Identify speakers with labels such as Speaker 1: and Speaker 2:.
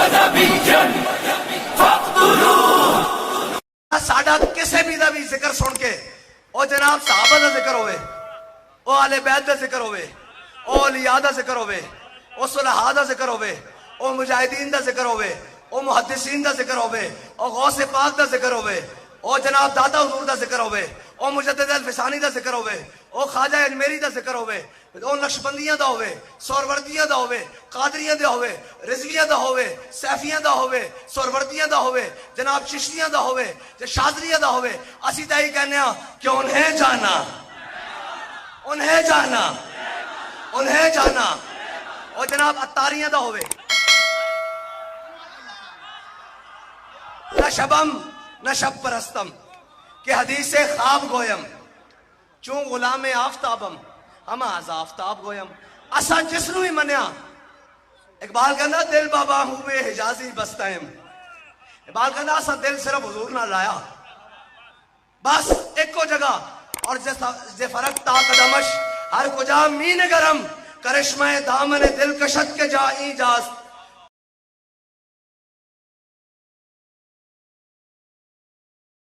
Speaker 1: ونبيا فاقتلوه.
Speaker 2: ساڈا کسے بھی دا بھی ذکر سن کے او جناب صحابہ دا ذکر ہوئے، او اہل بیت دا ذکر ہوئے، او اولیاء دا ذکر ہوئے، او صلحاء دا ذکر ہوئے، او مجاہدین دا ذکر ہوئے، او محدثین دا ذکر ہوئے، او غوث پاک دا ذکر ہوئے، او جناب دادا حضور دا ذکر ہوئے، او مجدد الفسانی دا ذکر ہوئے، او خواجہ اجمیری دا ذکر ہوئے، او نقشبندیاں دا ہوئے، سوروردیاں دا ہوئے، قادریاں دا ہوئے، رضویاں دا ہوئے، سیفیاں دا ہوئے، سوروردیاں دا ہوئے، جناب چشتیاں دا ہوئے، شاذلیاں دا ہوئے، اسی تا ہی کہنے ہیں کہ انہیں جانا، انہیں جانا، انہیں جانا، او جناب اتاریاں دا ہوئے، نہ شبم نہ شب پرستم کہ حدیث خواب گویم چون غلام آفتابم ہم آز آفتاب گویم اسا جسنو ہی منیا. اقبال کہنا دل بابا ہوئے حجازی بستائم. اقبال کہنا اسا دل صرف حضور نہ لایا بس ایک کو جگہ اور جے فرق تا قدمش ہر کجا مین گرم کرشمہ دامن دل کشت کے جا ایجاز